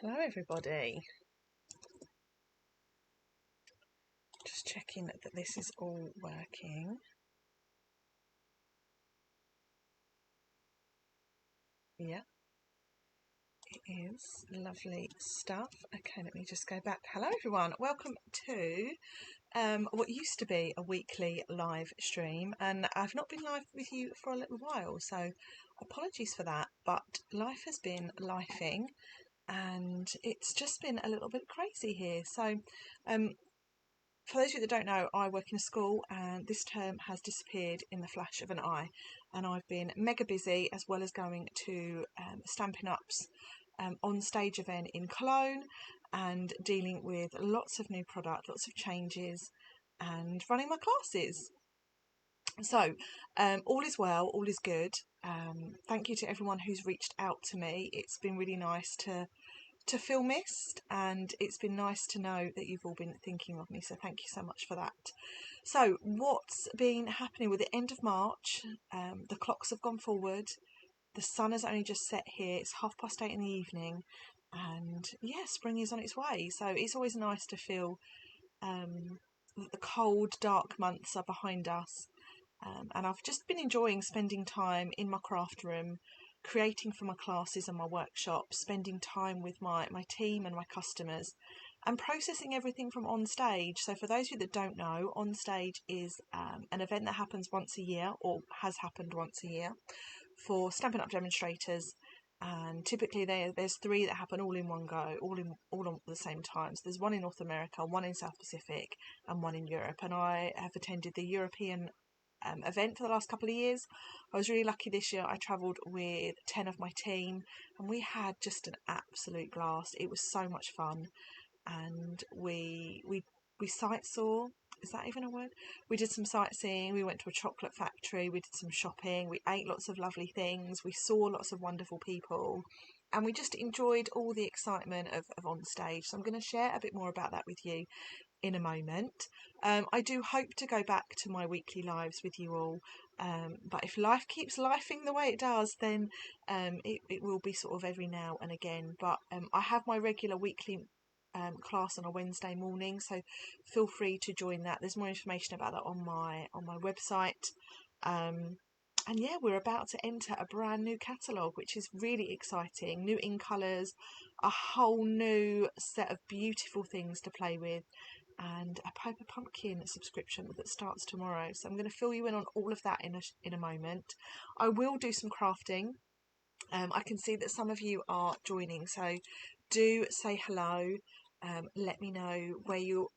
Hello everybody. Just checking that this is all working. Yeah, it is. Lovely stuff. Okay, let me just go back. Hello everyone. Welcome to what used to be a weekly live stream, and I've not been live with you for a little while, so apologies for that, but life has been lifing and it's just been a little bit crazy here. So for those of you that don't know, I work in a school and this term has disappeared in the flash of an eye, and I've been mega busy as well as going to Stampin' Up's on stage event in Cologne and dealing with lots of new product, lots of changes and running my classes. So all is well, all is good. Thank you to everyone who's reached out to me. It's been really nice to feel missed, and it's been nice to know that you've all been thinking of me, so thank you so much for that. So what's been happening with the end of March? The clocks have gone forward, the sun has only just set here, it's 8:30 in the evening, and yeah, spring is on its way. So it's always nice to feel that the cold dark months are behind us. And I've just been enjoying spending time in my craft room, creating for my classes and my workshops, spending time with my team and my customers, and processing everything from on stage. So for those of you that don't know, on stage is an event that happens once a year, or has happened once a year, for Stampin' Up demonstrators. And typically there's 3 that happen all in one go, all at the same time. So there's one in North America, one in South Pacific, and one in Europe. And I have attended the European event for the last couple of years. I was really lucky this year. I travelled with 10 of my team and we had just an absolute blast. It was so much fun, and we sightsaw. Is that even a word? We did some sightseeing, we went to a chocolate factory, we did some shopping, we ate lots of lovely things, we saw lots of wonderful people, and we just enjoyed all the excitement of on stage. So I'm going to share a bit more about that with you in a moment. I do hope to go back to my weekly lives with you all, but if life keeps lifing the way it does, then it will be sort of every now and again. But I have my regular weekly class on a Wednesday morning, so feel free to join that. There's more information about that on my website. And yeah, we're about to enter a brand new catalogue, which is really exciting. New in colours, a whole new set of beautiful things to play with, and a Paper Pumpkin subscription that starts tomorrow. So I'm going to fill you in on all of that in a moment. I will do some crafting. I can see that some of you are joining, so do say hello. Let me know where you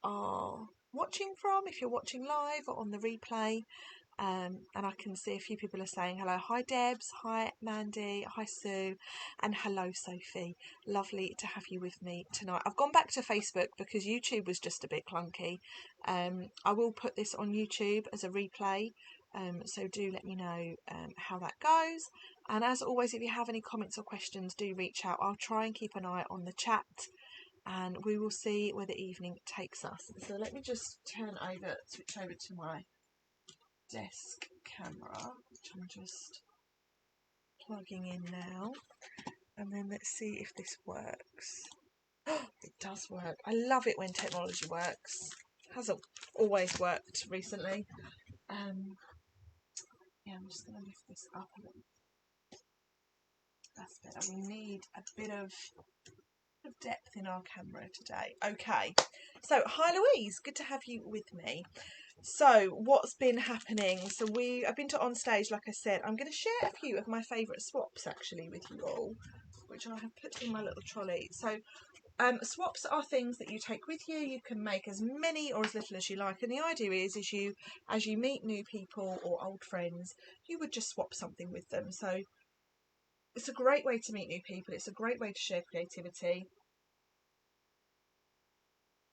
are watching from, if you're watching live or on the replay. And I can see a few people are saying hello. Hi Debs, hi Mandy, hi Sue, and hello Sophie. Lovely to have you with me tonight. I've gone back to Facebook because YouTube was just a bit clunky. I will put this on YouTube as a replay, so do let me know how that goes. And as always, if you have any comments or questions, do reach out. I'll try and keep an eye on the chat, and we will see where the evening takes us. So let me just switch over to my desk camera, which I'm just plugging in now, and then let's see if this works. It does work. I love it when technology works. Hasn't always worked recently. Yeah, I'm just going to lift this up a little. That's better. We need a bit of depth in our camera today. Okay, so hi Louise, good to have you with me. So what's been happening? So I've been to on stage, like I said. I'm going to share a few of my favourite swaps actually with you all, which I have put in my little trolley. So swaps are things that you take with you. You can make as many or as little as you like, and the idea is as you meet new people or old friends, you would just swap something with them. So it's a great way to meet new people. It's a great way to share creativity.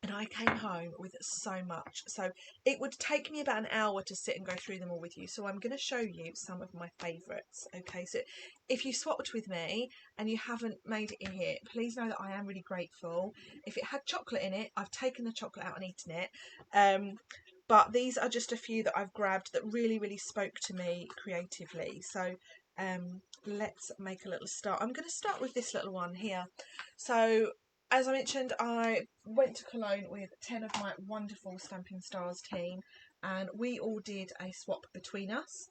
And I came home with so much. So it would take me about an hour to sit and go through them all with you. So I'm going to show you some of my favourites. Okay, so if you swapped with me and you haven't made it in here, please know that I am really grateful. If it had chocolate in it, I've taken the chocolate out and eaten it. But these are just a few that I've grabbed that really, really spoke to me creatively. So Let's make a little start. I'm going to start with this little one here. So as I mentioned, I went to Cologne with 10 of my wonderful Stampin' Stars team, and we all did a swap between us.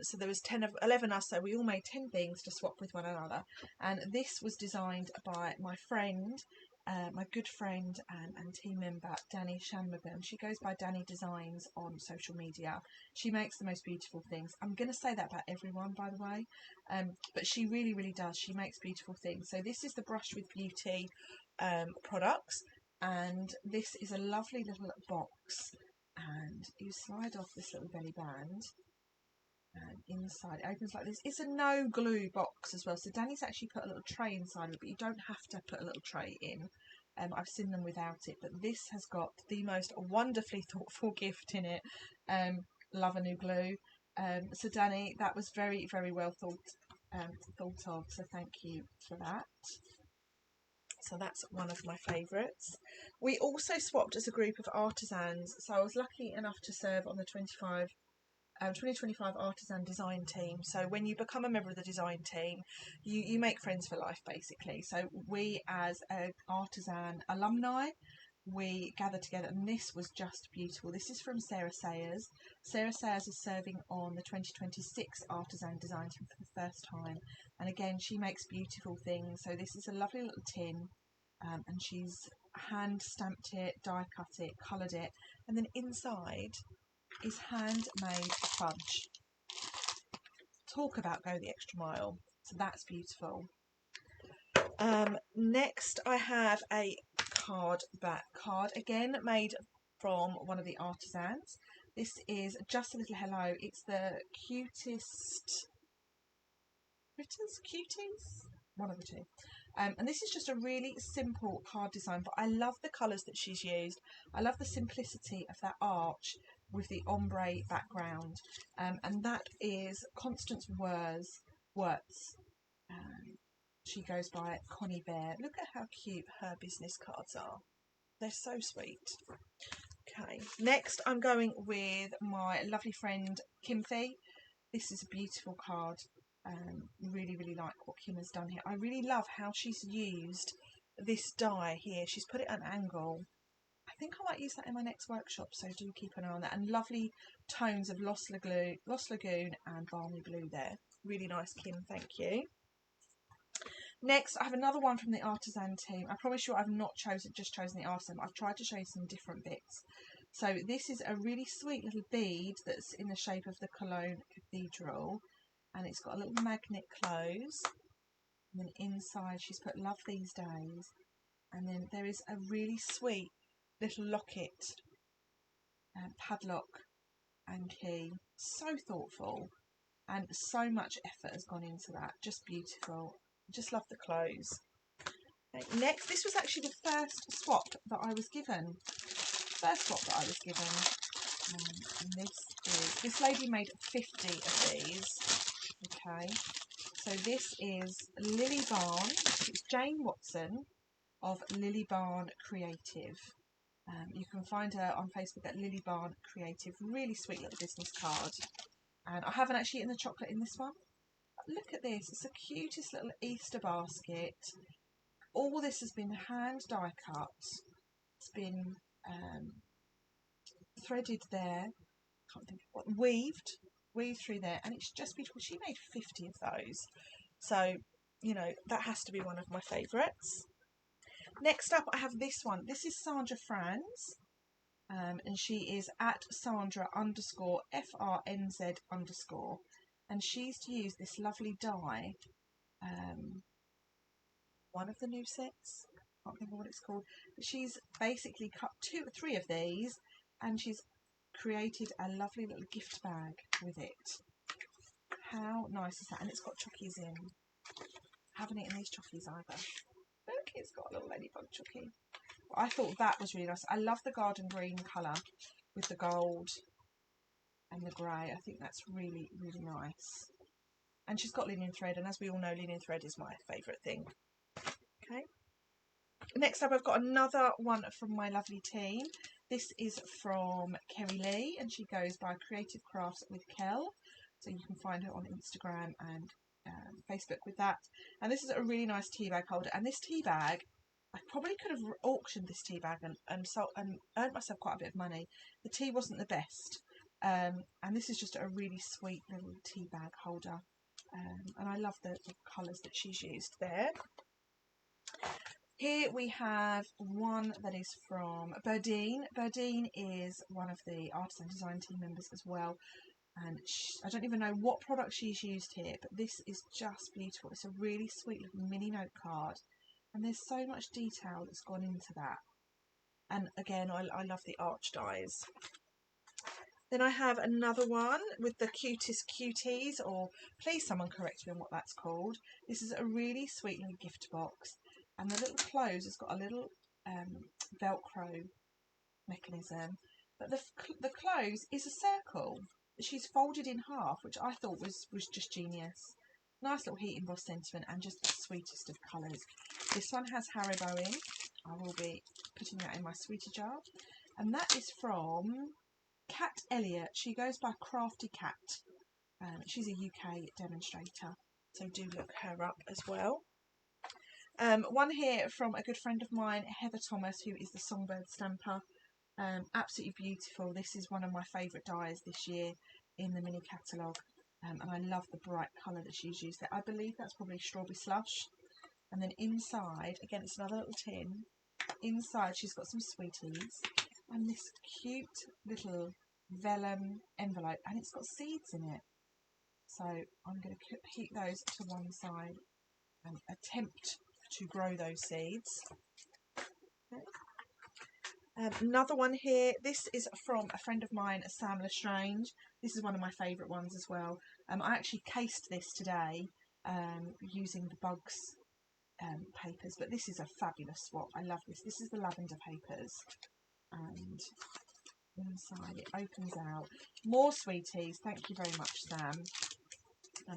So there was 11 us, so we all made 10 things to swap with one another. And this was designed by my friend, my good friend and team member, Danny Shanmugam. She goes by Danny Designs on social media. She makes the most beautiful things. I'm going to say that about everyone, by the way, but she really, really does. She makes beautiful things. So this is the Brush with Beauty products, and this is a lovely little box, and you slide off this little belly band, and inside it opens like this. It's a no glue box as well, so Danny's actually put a little tray inside of it, but you don't have to put a little tray in. I've seen them without it, but this has got the most wonderfully thoughtful gift in it. Love a new glue. So Danny, that was very, very well thought of, so thank you for that. So that's one of my favourites. We also swapped as a group of artisans, so I was lucky enough to serve on the 2025 artisan design team. So when you become a member of the design team, you make friends for life, basically. So we, as an artisan alumni, we gathered together, and this was just beautiful. This is from Sarah Sayers. Sarah Sayers is serving on the 2026 artisan design team for the first time, and again, she makes beautiful things. So this is a lovely little tin, and she's hand stamped it, die cut it, coloured it, and then inside is handmade fudge. Talk about go the extra mile. So that's beautiful. Next I have a card, again made from one of the artisans. This is Just a Little Hello. It's the cutest critters, cuties, one of the two. And this is just a really simple card design, but I love the colours that she's used. I love the simplicity of that arch with the ombre background, and that is Constance Wirtz. She goes by Connie Bear. Look at how cute her business cards are. They're so sweet. Okay, next I'm going with my lovely friend Kim Fee. This is a beautiful card. Really, really like what Kim has done here. I really love how she's used this die here. She's put it at an angle. I think I might use that in my next workshop, so do keep an eye on that. And lovely tones of Lost Lagoon and Balmy Blue there. Really nice, Kim, thank you. Next, I have another one from the artisan team. I promise you I've not just chosen the artisan. I've tried to show you some different bits. So this is a really sweet little bead that's in the shape of the Cologne Cathedral, and it's got a little magnet close, and then inside she's put Love These Days, and then there is a really sweet little locket, padlock and key. So thoughtful, and so much effort has gone into that. Just beautiful. Just love the clothes. Okay, next, this was actually the first swap that I was given. And this lady made 50 of these. Okay, so this is Lily Barn. It's Jane Watson of Lily Barn Creative. You can find her on Facebook at Lily Barn Creative. Really sweet little business card. And I haven't actually eaten the chocolate in this one. Look at this, it's the cutest little Easter basket. All this has been hand die cut. It's been threaded there, can't think of what, weaved through there, and it's just beautiful. She made 50 of those. So, you know, that has to be one of my favourites. Next up I have this one. This is Sandra Franz. And she is at Sandra_FRNZ_, and she's used this lovely die, one of the new sets, can't think of what it's called, but she's basically cut 2 or 3 of these, and she's created a lovely little gift bag with it. How nice is that? And it's got chockies in. I haven't eaten these chockies either. Look, it's got a little ladybug chockie. I thought that was really nice. I love the garden green colour with the gold and the grey. I think that's really, really nice. And she's got linen thread, and as we all know, linen thread is my favourite thing. Okay. Next up, I've got another one from my lovely team. This is from Kerry Lee, and she goes by Creative Crafts with Kel. so you can find her on Instagram and Facebook with that. And this is a really nice tea bag holder, and this tea bag, I probably could have auctioned this tea bag and earned myself quite a bit of money. The tea wasn't the best, and this is just a really sweet little tea bag holder, and I love the colours that she's used there. Here we have one that is from Berdine. Berdine is one of the artisan design team members as well, and I don't even know what product she's used here, but this is just beautiful. It's a really sweet little mini note card, and there's so much detail that's gone into that. And again, I love the arch dies. Then I have another one with the cutest cuties, or please someone correct me on what that's called. This is a really sweet little gift box, and the little close has got a little Velcro mechanism, but the close is a circle that she's folded in half, which I thought was just genius. Nice little heat embossed sentiment, and just the sweetest of colours. This one has Haribo in. I will be putting that in my sweetie jar, and that is from Kat Elliott. She goes by Crafty Cat. She's a UK demonstrator, so do look her up as well. One here from a good friend of mine, Heather Thomas, who is the Songbird Stamper. Absolutely beautiful. This is one of my favourite dies this year in the mini catalogue, and I love the bright colour that she's used there. I believe that's probably Strawberry Slush. And then inside, again, it's another little tin. Inside she's got some sweeties and this cute little vellum envelope, and it's got seeds in it. So I'm going to keep those to one side and attempt to grow those seeds. Okay. Another one here. This is from a friend of mine, Sam Lestrange. This is one of my favourite ones as well. I actually cased this today using the Bugs papers, but this is a fabulous swap. I love this. This is the lavender papers, and inside it opens out more sweeties. Thank you very much, Sam.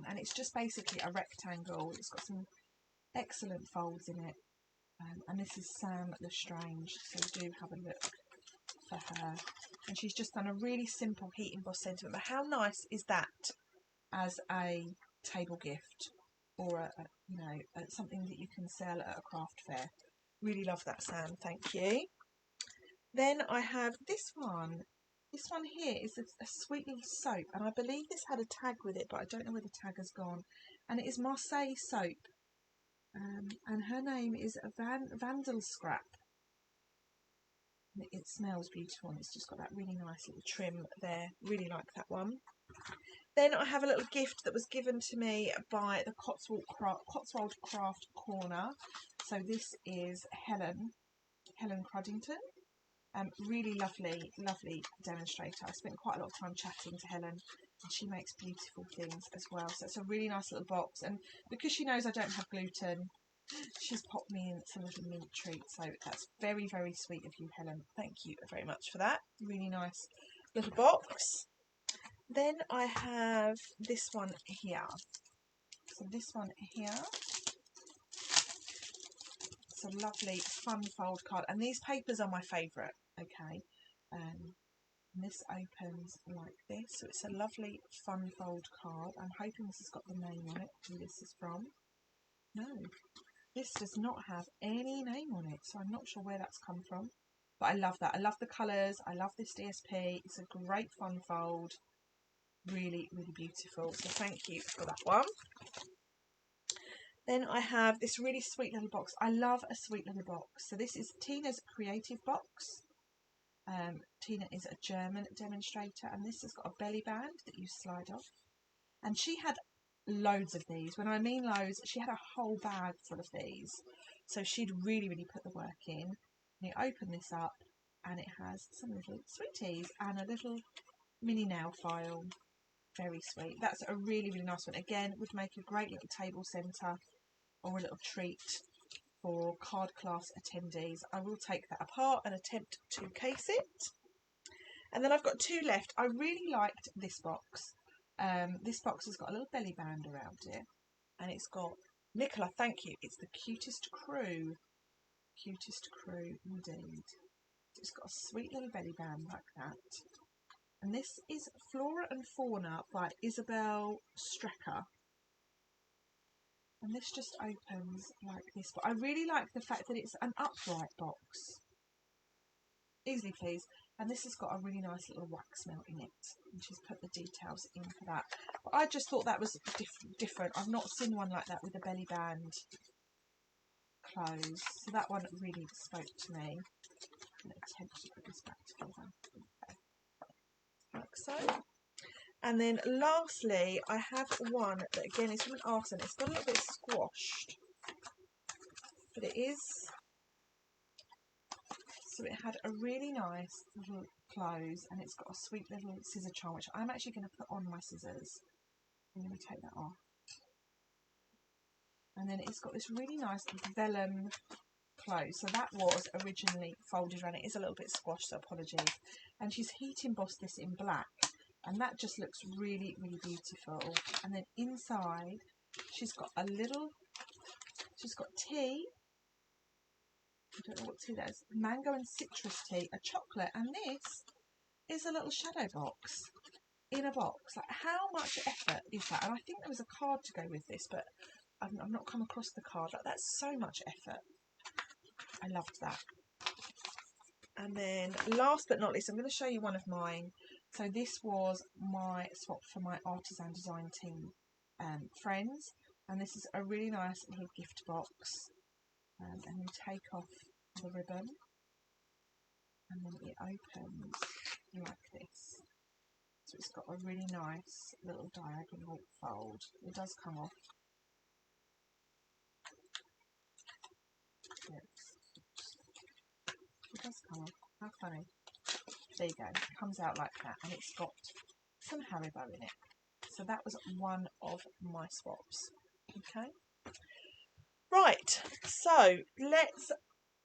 And it's just basically a rectangle. It's got some excellent folds in it, and this is Sam Lestrange, so do have a look for her. And she's just done a really simple heat embossed sentiment, but how nice is that as a table gift, or something that you can sell at a craft fair. Really love that, Sam. Thank you. Then I have this one. This one here is a sweet little soap, and I believe this had a tag with it, but I don't know where the tag has gone. And it is Marseille soap, and her name is Vandal Scrap. And it smells beautiful, and it's just got that really nice little trim there. Really like that one. Then I have a little gift that was given to me by the Cotswold Craft Corner. So this is Helen Cruddington. Really lovely demonstrator. I spent quite a lot of time chatting to Helen, and she makes beautiful things as well. So it's a really nice little box, and because she knows I don't have gluten, she's popped me in some little mint treats. So that's very, very sweet of you, Helen. Thank you very much for that. Really nice little box. Then I have this one here. So this one here, it's a lovely fun fold card, and these papers are my favourite. Okay, and this opens like this, so it's a lovely fun fold card. I'm hoping this has got the name on it, who this is from. No, this does not have any name on it, so I'm not sure where that's come from, but I love that. I love the colours. I love this DSP. It's a great fun fold. Really, really beautiful. So thank you for that one. Then I have this really sweet little box. I love a sweet little box. So this is Tina's Creative Box. Tina is a German demonstrator, and this has got a belly band that you slide off. And she had loads of these. When I mean loads, she had a whole bag full of these. So she'd really, really put the work in. And you open this up, and it has some little sweeties and a little mini nail file. Very sweet. That's a really, really nice one. Again, would make a great little table centre or a little treat for card class attendees. I will take that apart and attempt to case it. And then I've got two left. I really liked this box. This box has got a little belly band around it, and it's got, Nicola, thank you, it's the cutest crew. Cutest crew indeed. It's got a sweet little belly band like that. and this is Flora and Fauna by Isabel Strecker. And this just opens like this, but I really like the fact that it's an upright box. Easily pleased. And this has got a really nice little wax melt in it, and she's put the details in for that. But I just thought that was different. I've not seen one like that with a belly band close, so that one really spoke to me. I'm going to attempt to put this back together. Okay. Like so. And then lastly, I have one that again is from an artisan. It's got a little bit squashed, but it is. So it had a really nice little close, and it's got a sweet little scissor charm, which I'm actually going to put on my scissors. I'm going to take that off. And then it's got this really nice vellum close. So that was originally folded around. It is a little bit squashed, so apologies. And she's heat embossed this in black, and that just looks really, really beautiful. And then inside, she's got tea. I don't know what tea that is. Mango and citrus tea, a chocolate, and this is a little shadow box in a box. Like, how much effort is that? And I think there was a card to go with this, but I've not come across the card. Like, that's so much effort. I loved that. And then last but not least, I'm going to show you one of mine. So this was my swap for my artisan design team friends, and this is a really nice little gift box. And you take off the ribbon, and then it opens like this. So it's got a really nice little diagonal fold. It does come off. Yes. It does come off. How funny. There you go. It comes out like that, and it's got some Haribo in it. So that was one of my swaps. Okay. Right, so let's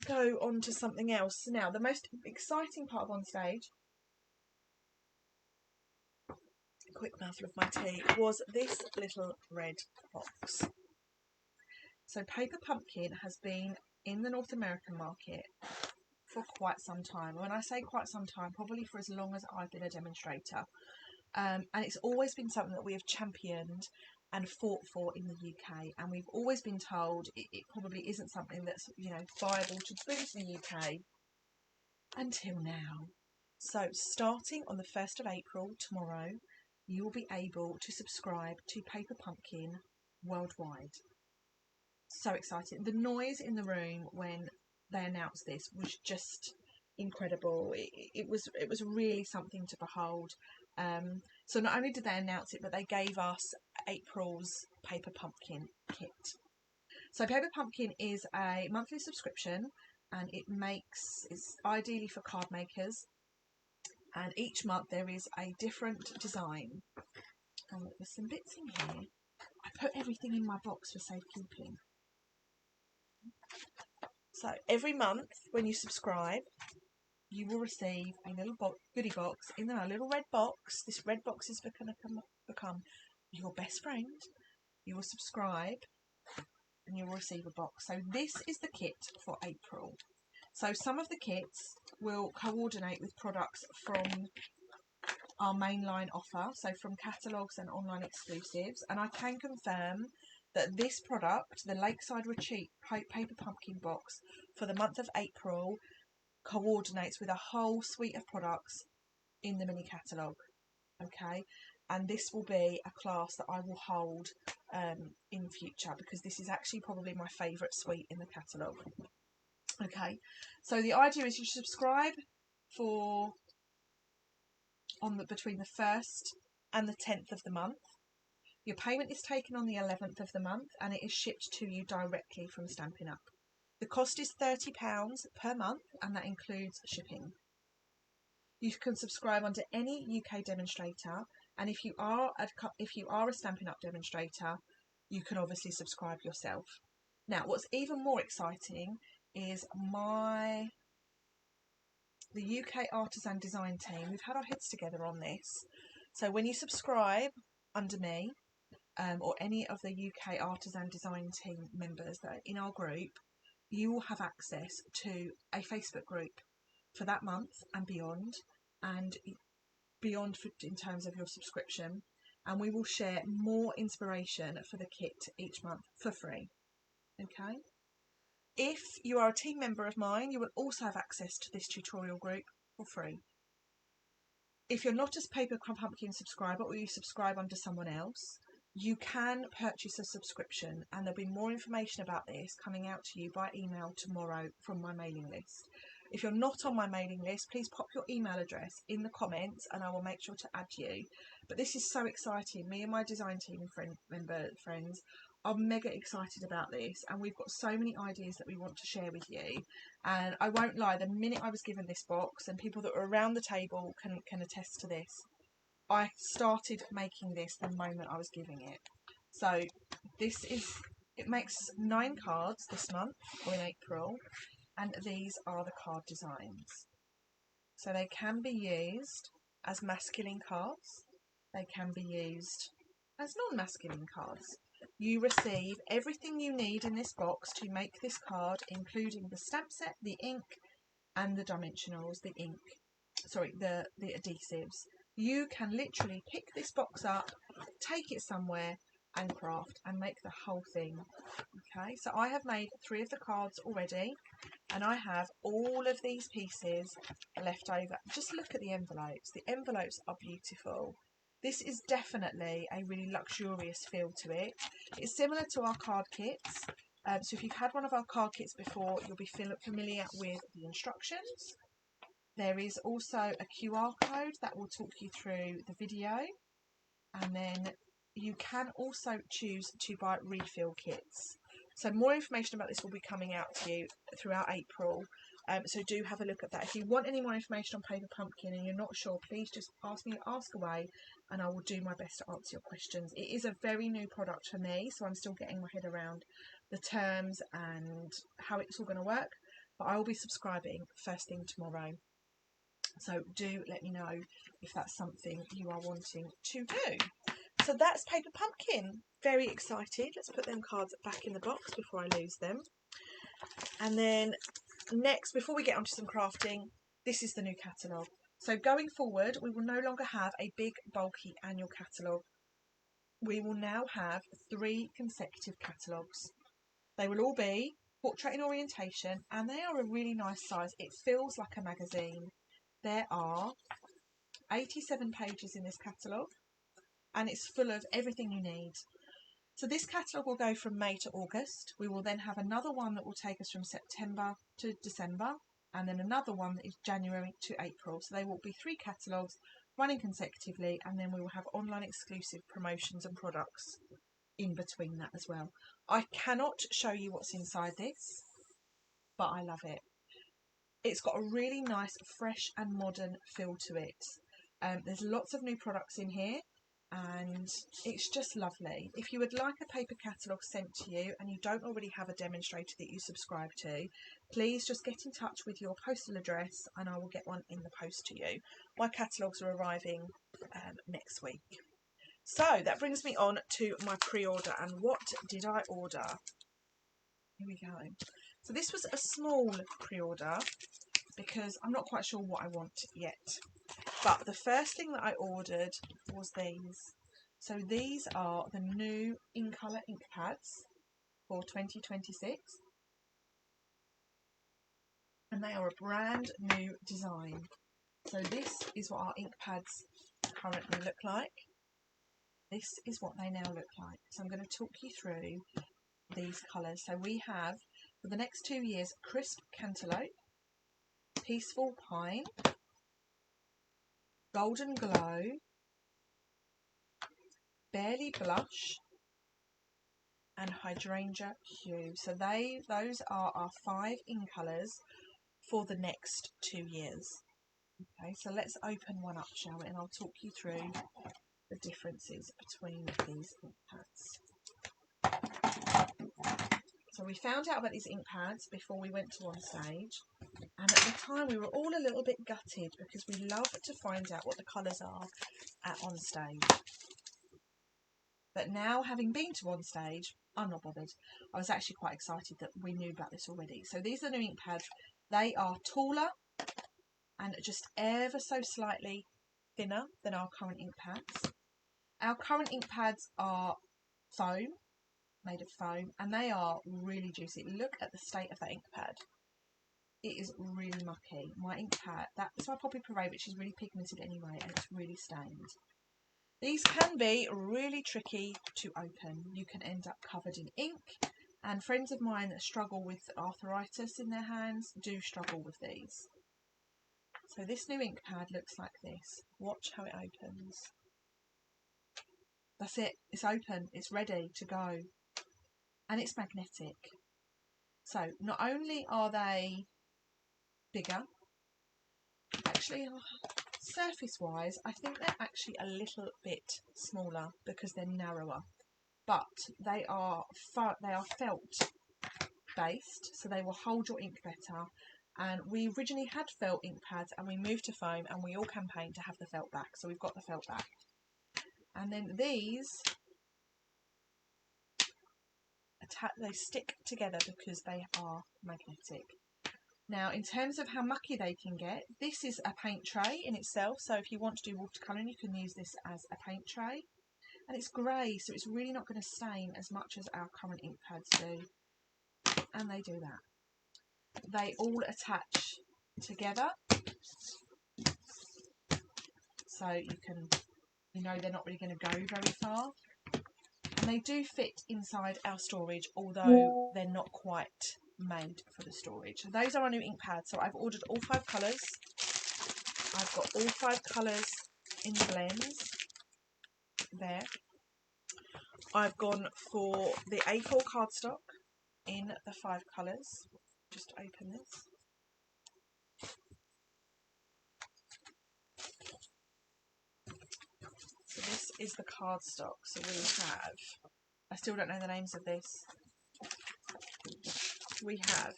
go on to something else. Now, the most exciting part of on stage, a quick mouthful of my tea, was this little red box. So Paper Pumpkin has been in the North American market for quite some time. When I say quite some time, probably for as long as I've been a demonstrator. And it's always been something that we have championed and fought for in the UK, and we've always been told it probably isn't something that's, you know, viable to bring to the UK until now. So starting on the 1st of April, tomorrow, you will be able to subscribe to Paper Pumpkin worldwide. So exciting. The noise in the room when they announced this was just incredible. It was really something to behold. So not only did they announce it, but they gave us April's Paper Pumpkin kit. So Paper Pumpkin is a monthly subscription, and it's ideally for card makers. And each month there is a different design. And there's some bits in here. I put everything in my box for safekeeping. So every month when you subscribe, you will receive a little goodie box in a little red box. This red box is going to become your best friend. You will subscribe and you will receive a box. So this is the kit for April. So some of the kits will coordinate with products from our mainline offer, so from catalogues and online exclusives. And I can confirm that this product, the Lakeside Retreat Paper Pumpkin box for the month of April, coordinates with a whole suite of products in the mini catalogue. Okay, and this will be a class that I will hold in future, because this is actually probably my favourite suite in the catalogue. Okay, so the idea is you subscribe for between the 1st and the 10th of the month. Your payment is taken on the 11th of the month, and it is shipped to you directly from Stampin' Up. The cost is £30 per month, and that includes shipping. You can subscribe under any UK demonstrator, and if you are a Stampin' Up demonstrator, you can obviously subscribe yourself. Now, what's even more exciting is the UK Artisan Design team. We've had our heads together on this. So when you subscribe under me, or any of the UK Artisan Design team members that are in our group, you will have access to a Facebook group for that month and beyond, and beyond in terms of your subscription, and we will share more inspiration for the kit each month for free. Okay. If you are a team member of mine, you will also have access to this tutorial group for free. If you're not a Paper Pumpkin subscriber, or you subscribe under someone else, you can purchase a subscription, and there'll be more information about this coming out to you by email tomorrow from my mailing list. If you're not on my mailing list, please pop your email address in the comments and I will make sure to add you. But this is so exciting. Me and my design team and friends are mega excited about this, and we've got so many ideas that we want to share with you. And I won't lie, the minute I was given this box, and people that were around the table can attest to this, I started making this the moment I was giving it. So it makes 9 cards this month, or in April, and these are the card designs. So they can be used as masculine cards, they can be used as non-masculine cards. You receive everything you need in this box to make this card, including the stamp set, the ink, and the dimensionals, the adhesives. You can literally pick this box up, take it somewhere and craft and make the whole thing. Okay, so I have made 3 of the cards already, and I have all of these pieces left over. Just look at the envelopes. The envelopes are beautiful. This is definitely a really luxurious feel to it. It's similar to our card kits. So if you've had one of our card kits before, you'll be familiar with the instructions. There is also a QR code that will talk you through the video, and then you can also choose to buy refill kits. So more information about this will be coming out to you throughout April, so do have a look at that. If you want any more information on Paper Pumpkin and you're not sure, please just ask away and I will do my best to answer your questions. It is a very new product for me, so I'm still getting my head around the terms and how it's all going to work, but I will be subscribing first thing tomorrow. So do let me know if that's something you are wanting to do. So that's Paper Pumpkin. Very excited. Let's put them cards back in the box before I lose them. And then next, before we get onto some crafting, this is the new catalogue. So going forward, we will no longer have a big, bulky annual catalogue. We will now have 3 consecutive catalogues. They will all be portrait in orientation, and they are a really nice size. It feels like a magazine. There are 87 pages in this catalogue, and it's full of everything you need. So this catalogue will go from May to August. We will then have another one that will take us from September to December, and then another one that is January to April. So they will be 3 catalogues running consecutively, and then we will have online exclusive promotions and products in between that as well. I cannot show you what's inside this, but I love it. It's got a really nice, fresh and modern feel to it. There's lots of new products in here, and it's just lovely. If you would like a paper catalogue sent to you and you don't already have a demonstrator that you subscribe to, please just get in touch with your postal address and I will get one in the post to you. My catalogues are arriving next week. So that brings me on to my pre-order. And what did I order? Here we go. So this was a small pre-order because I'm not quite sure what I want yet. But the first thing that I ordered was these. So these are the new In Colour ink pads for 2026. And they are a brand new design. So this is what our ink pads currently look like. This is what they now look like. So I'm going to talk you through these colours. So we have, for the next 2 years, Crisp Cantaloupe, Peaceful Pine, Golden Glow, Barely Blush, and Hydrangea Hue. So those are our 5 in colours for the next 2 years. Okay, so let's open one up, shall we? And I'll talk you through the differences between these ink pads. So we found out about these ink pads before we went to on stage, and at the time we were all a little bit gutted because we love to find out what the colours are at on stage. But now, having been to on stage, I'm not bothered. I was actually quite excited that we knew about this already. So these are the new ink pads. They are taller and just ever so slightly thinner than our current ink pads. Our current ink pads are foam, made of foam, and they are really juicy. Look at the state of that ink pad. It is really mucky. My ink pad, that's my Poppy Parade, which is really pigmented anyway, and it's really stained. These can be really tricky to open. You can end up covered in ink, and friends of mine that struggle with arthritis in their hands do struggle with these. So this new ink pad looks like this. Watch how it opens. That's it, it's open, it's ready to go, and it's magnetic. So not only are they bigger, actually surface wise I think they're actually a little bit smaller because they're narrower, but they are felt based, so they will hold your ink better. And we originally had felt ink pads and we moved to foam, and we all campaigned to have the felt back, so we've got the felt back. And then these they stick together because they are magnetic. Now, in terms of how mucky they can get, this is a paint tray in itself. So if you want to do watercolouring, you can use this as a paint tray. And it's grey, so it's really not going to stain as much as our current ink pads do. And they do that. They all attach together. So you know they're not really going to go very far. And they do fit inside our storage, although they're not quite made for the storage. Those are our new ink pads. So I've ordered all 5 colours. I've got all 5 colours in the blends there. I've gone for the A4 cardstock in the 5 colours. Just open this. So this is the cardstock. So we have, I still don't know the names of this. We have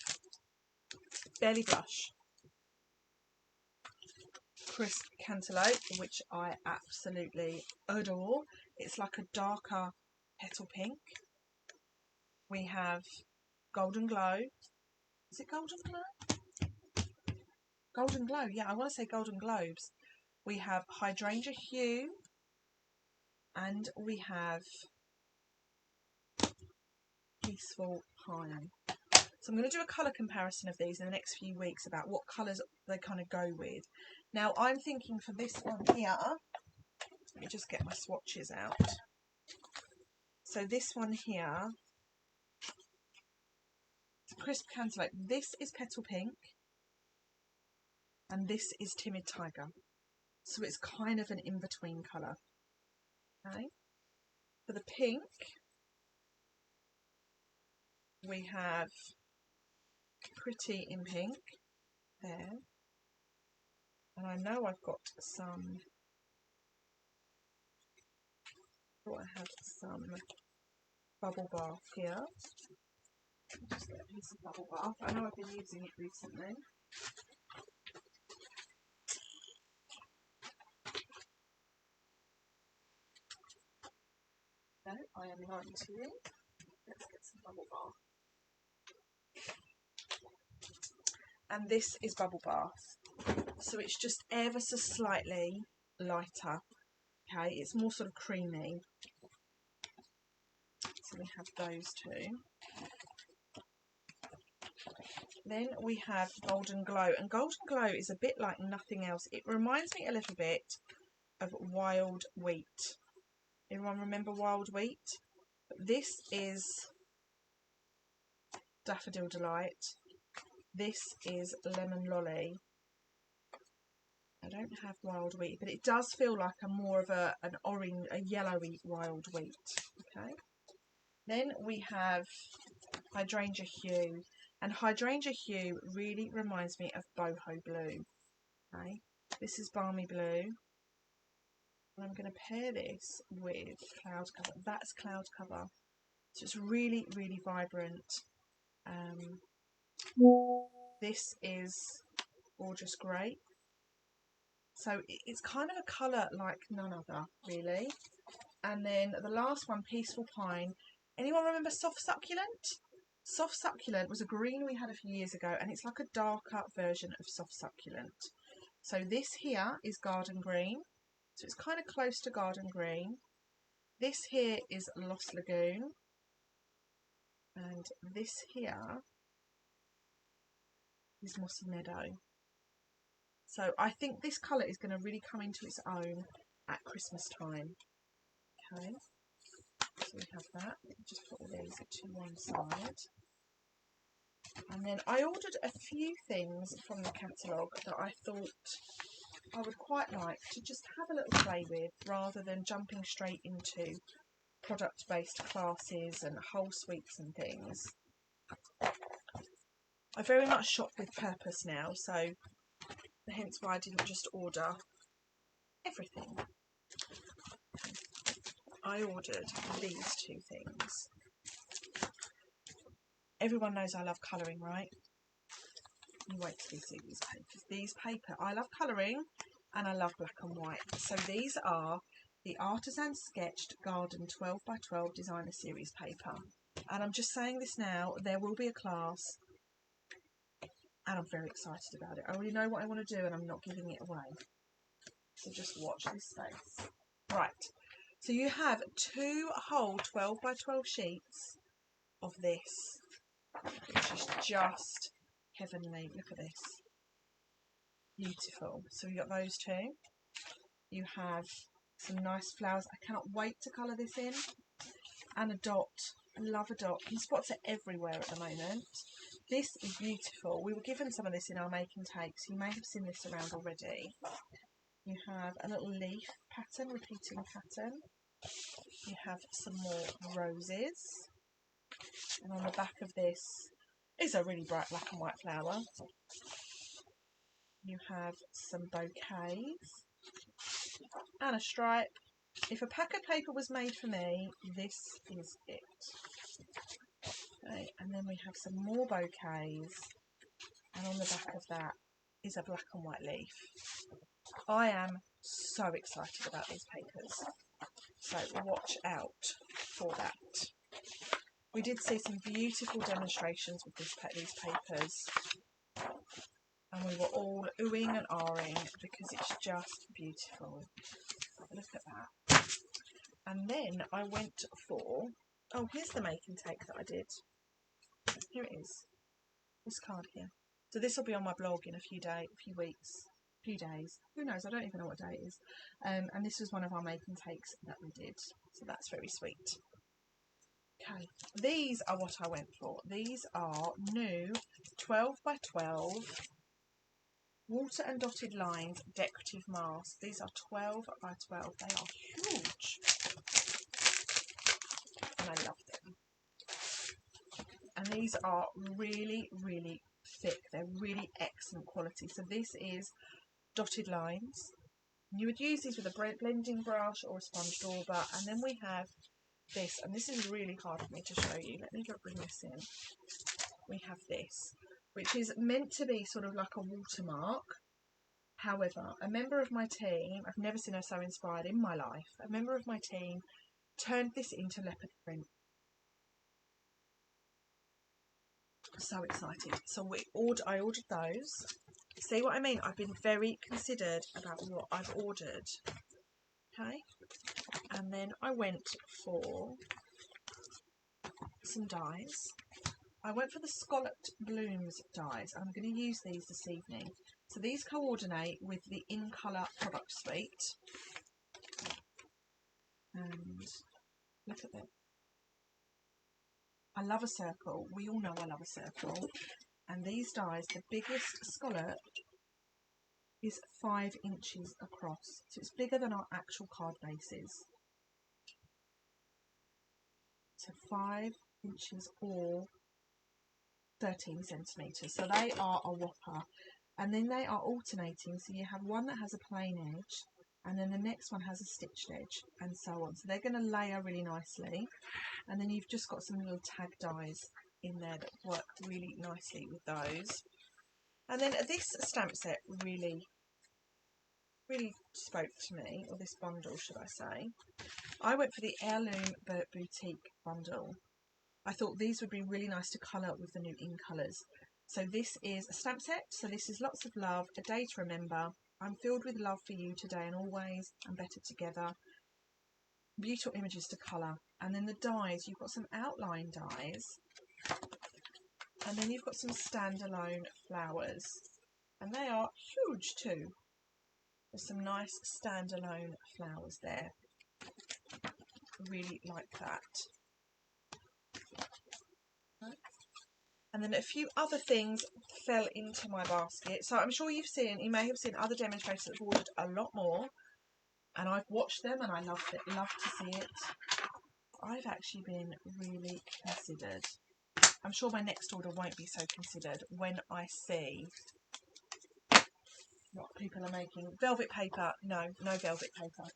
Barely Blush, Crisp Cantaloupe, which I absolutely adore. It's like a darker petal pink. We have Golden Glow. Is it Golden Glow? Golden Glow, yeah, I want to say Golden Globes. We have Hydrangea Hue, and we have Peaceful Pine. So I'm going to do a colour comparison of these in the next few weeks about what colours they kind of go with. Now I'm thinking for this one here, let me just get my swatches out. So this one here, Crisp Cantaloupe, this is Petal Pink, and this is Timid Tiger. So it's kind of an in-between colour. Okay. For the pink, we have Pretty in Pink there. And I know I've got some, I have some bubble bath here. Just get a piece of bubble bath. I know I've been using it recently. No, I am lying to you. Let's get some bubble bath. And this is bubble bath. So it's just ever so slightly lighter. Okay, it's more sort of creamy. So we have those two. Then we have Golden Glow, and Golden Glow is a bit like nothing else. It reminds me a little bit of Wild Wheat. Everyone remember Wild Wheat? This is Daffodil Delight. This is Lemon Lolly. I don't have Wild Wheat, but it does feel like more of an orange, a yellowy Wild Wheat. Okay. Then we have Hydrangea Hue, and Hydrangea Hue really reminds me of Boho Blue. Okay. This is Balmy Blue. And I'm going to pair this with Cloud Cover. That's Cloud Cover. So it's really, really vibrant. This is Gorgeous Grape. So it's kind of a colour like none other, really. And then the last one, Peaceful Pine. Anyone remember Soft Succulent? Soft Succulent was a green we had a few years ago, and it's like a darker version of Soft Succulent. So this here is Garden Green. So it's kind of close to Garden Green. This here is Lost Lagoon. And this here is Mossy Meadow. So I think this colour is going to really come into its own at Christmas time. Okay, so we have that. Let me just put all these to one side. And then I ordered a few things from the catalogue that I thought I would quite like to just have a little play with, rather than jumping straight into product-based classes and whole sweeps and things. I very much shop with purpose now, so hence why I didn't just order everything. I ordered these two things. Everyone knows I love colouring, right? You wait till you see these papers. These paper, I love colouring and I love black and white. So these are the Artisan Sketched Garden 12 by 12 Designer Series paper. And I'm just saying this now, there will be a class and I'm very excited about it. I already know what I want to do and I'm not giving it away. So just watch this space. Right, so you have 2 whole 12 by 12 sheets of this, which is just heavenly. Look at this. Beautiful. So you got those two. You have some nice flowers. I cannot wait to colour this in. And a dot. I love a dot. And spots are everywhere at the moment. This is beautiful. We were given some of this in our make and take, so you may have seen this around already. You have a little leaf pattern, repeating pattern. You have some more roses. And on the back of this is a really bright black and white flower. You have some bouquets and a stripe. If a pack of paper was made for me, this is it. Okay, and then we have some more bouquets, and on the back of that is a black and white leaf. I am so excited about these papers, so watch out for that. We did see some beautiful demonstrations with these papers, and we were all oohing and ahhing because it's just beautiful. Look at that. And then I went for, oh, here's the make and take that I did. Here it is, this card here. So this will be on my blog in a few days, who knows, I don't even know what day it is. And this was one of our make and takes that we did, so that's very sweet. Okay, these are what I went for. These are new 12 by 12 water and dotted lines decorative masks. These are 12 by 12. They are huge and I love them. And these are really, really thick. They're really excellent quality. So this is dotted lines. You would use these with a blending brush or a sponge dauber. And then we have this, and this is really hard for me to show you. Let me go bring this in. We have this, which is meant to be sort of like a watermark. However, a member of my team, I've never seen her so inspired in my life, a member of my team turned this into leopard print. So excited. So I ordered those. See what I mean? I've been very considered about what I've ordered. Okay. And then I went for some dies. I went for the Scalloped Blooms dies. I'm going to use these this evening. So these coordinate with the In Colour product suite. And look at them. I love a circle. We all know I love a circle. And these dies, the biggest scallop is 5 inches across. So it's bigger than our actual card bases. So 5 inches or 13 centimetres. So they are a whopper. And then they are alternating. So you have one that has a plain edge, and then the next one has a stitched edge, and so on. So they're going to layer really nicely. And then you've just got some little tag dies in there that work really nicely with those. And then this stamp set really spoke to me, or this bundle should I say. I went for the Heirloom Boutique bundle. I thought these would be really nice to colour with the new In Colours. So this is a stamp set, so this is Lots of Love, A Day to Remember, I'm filled with love for you today and always, and better together. Beautiful images to colour. And then the dies, you've got some outline dies. And then you've got some standalone flowers. And they are huge too. There's some nice standalone flowers there. Really like that. And then a few other things fell into my basket. So I'm sure you may have seen other demonstrators that have ordered a lot more. And I've watched them and I love to see it. I've actually been really considered. I'm sure my next order won't be so considered when I see what people are making. Velvet paper. No velvet paper.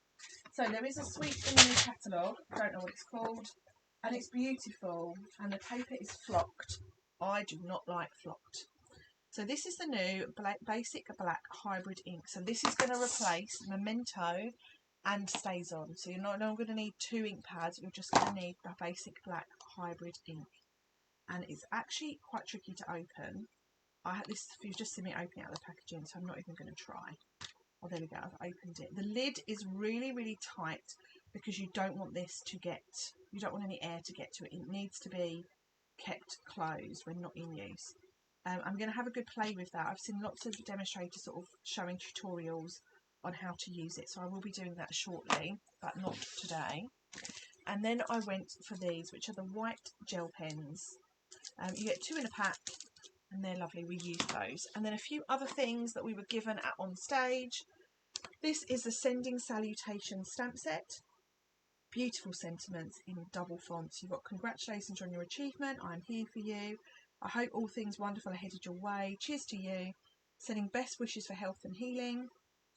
So there is a suite in the new catalogue. I don't know what it's called. And it's beautiful. And the paper is flocked. I do not like flocked. So this is the new basic black hybrid ink. So this is going to replace Memento and Stays On. So you're not going to need 2 ink pads. You're just going to need the basic black hybrid ink. And it's actually quite tricky to open. You've just seen me opening it out of the packaging, so I'm not even going to try. Oh, there we go, I've opened it. The lid is really, really tight because you don't want you don't want any air to get to it. It needs to be kept closed when not in use. I'm going to have a good play with that. I've seen lots of demonstrators sort of showing tutorials on how to use it, so I will be doing that shortly, but not today. And then I went for these, which are the white gel pens. You get 2 in a pack, and they're lovely. We use those. And then a few other things that we were given on stage. This is the Sending Salutation stamp set. Beautiful sentiments in double fonts. You've got congratulations on your achievement. I'm here for you. I hope all things wonderful are headed your way. Cheers to you. Sending best wishes for health and healing.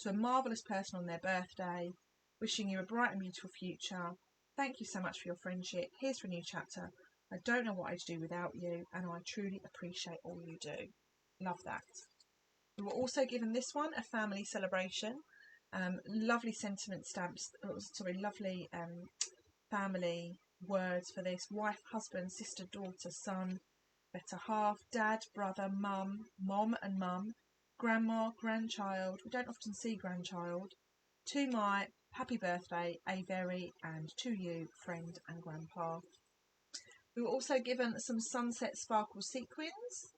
To a marvellous person on their birthday. Wishing you a bright and beautiful future. Thank you so much for your friendship. Here's for a new chapter. I don't know what I'd do without you, and I truly appreciate all you do. Love that. We were also given this one, a family celebration. Lovely sentiment stamps, lovely family words for this. Wife, husband, sister, daughter, son, better half, dad, brother, mum, mom and mum, grandma, grandchild. We don't often see grandchild. To my happy birthday, a very, and to you, friend and grandpa. We were also given some Sunset Sparkle sequins.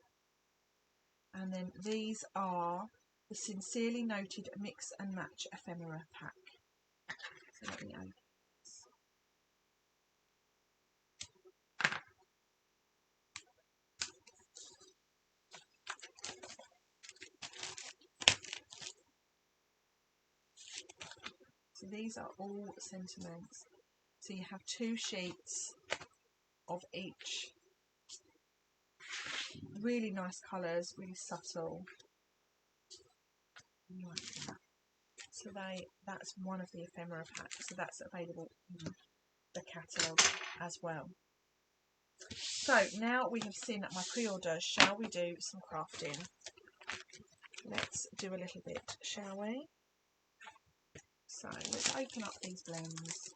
And then these are the Sincerely Noted Mix and Match Ephemera pack. So let me open this. So these are all sentiments. So you have 2 sheets of each. Really nice colours, really subtle. Like that. So that's one of the ephemera packs. So that's available in the catalogue as well. So now we have seen my pre-order, shall we do some crafting? Let's do a little bit, shall we? So let's open up these blends.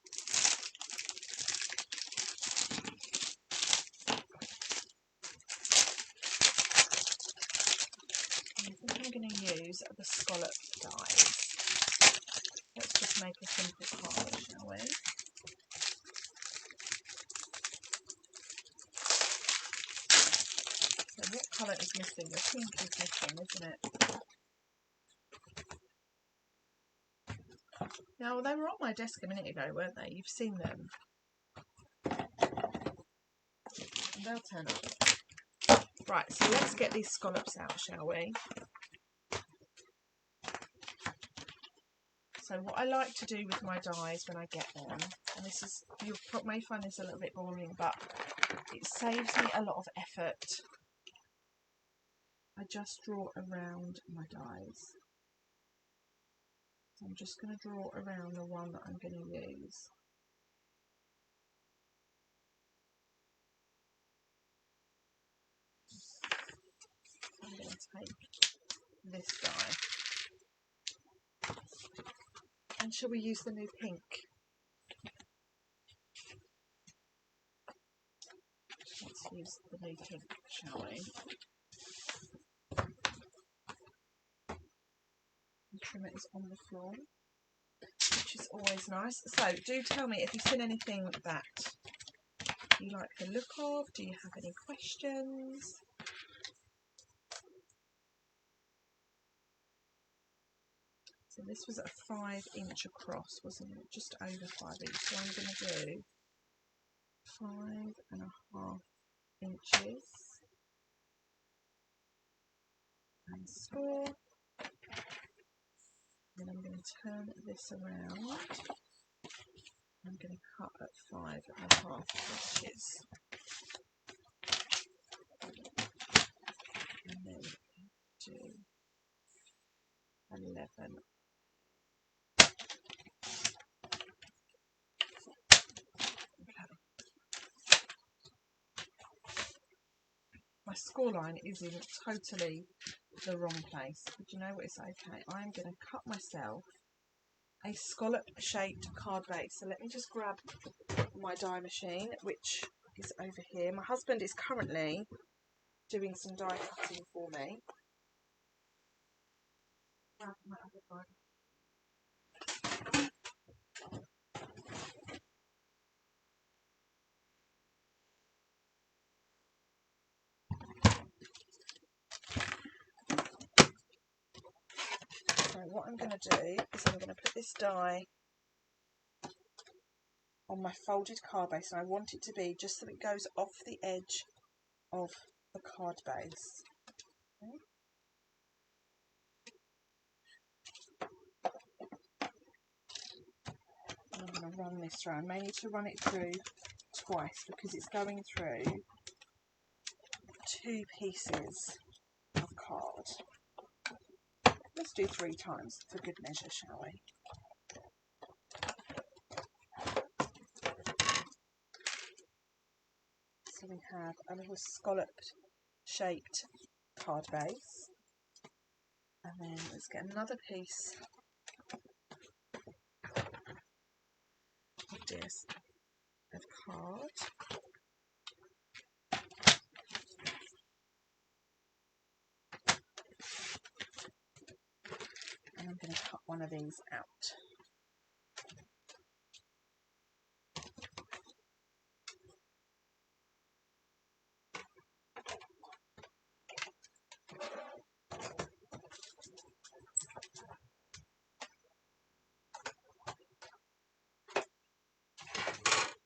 I think I'm going to use the scallop dies. Let's just make a simple card, shall we? So what colour is missing? The pink is missing, isn't it? Now, they were on my desk a minute ago, weren't they? You've seen them. And they'll turn up. Right, so let's get these scallops out, shall we? So what I like to do with my dies when I get them, and this is, you may find this a little bit boring, but it saves me a lot of effort. I just draw around my dies. I'm just going to draw around the one that I'm going to use. I'm going to take this die. And shall we use the new pink? Let's use the new pink, shall we? I'm trimmer is on the floor, which is always nice. So do tell me if you've seen anything that you like the look of. Do you have any questions? So this was a 5-inch across, wasn't it? Just over 5 inches. So I'm going to do 5.5 inches and score. Then I'm going to turn this around. I'm going to cut at 5.5 inches. And then do 11. My score line is in totally the wrong place, but you know what, it's okay. I'm going to cut myself a scallop shaped card base. So let me just grab my die machine, which is over here. My husband is currently doing some die cutting for me. Grab my other die. So what I'm going to do is I'm going to put this die on my folded card base, and I want it to be just so it goes off the edge of the card base. Okay. And I'm going to run this through. I may need to run it through twice because it's going through 2 pieces of card. Let's do 3 times for good measure, shall we? So we have a little scalloped shaped card base, and then let's get another piece of this of card. And I'm going to cut one of these out.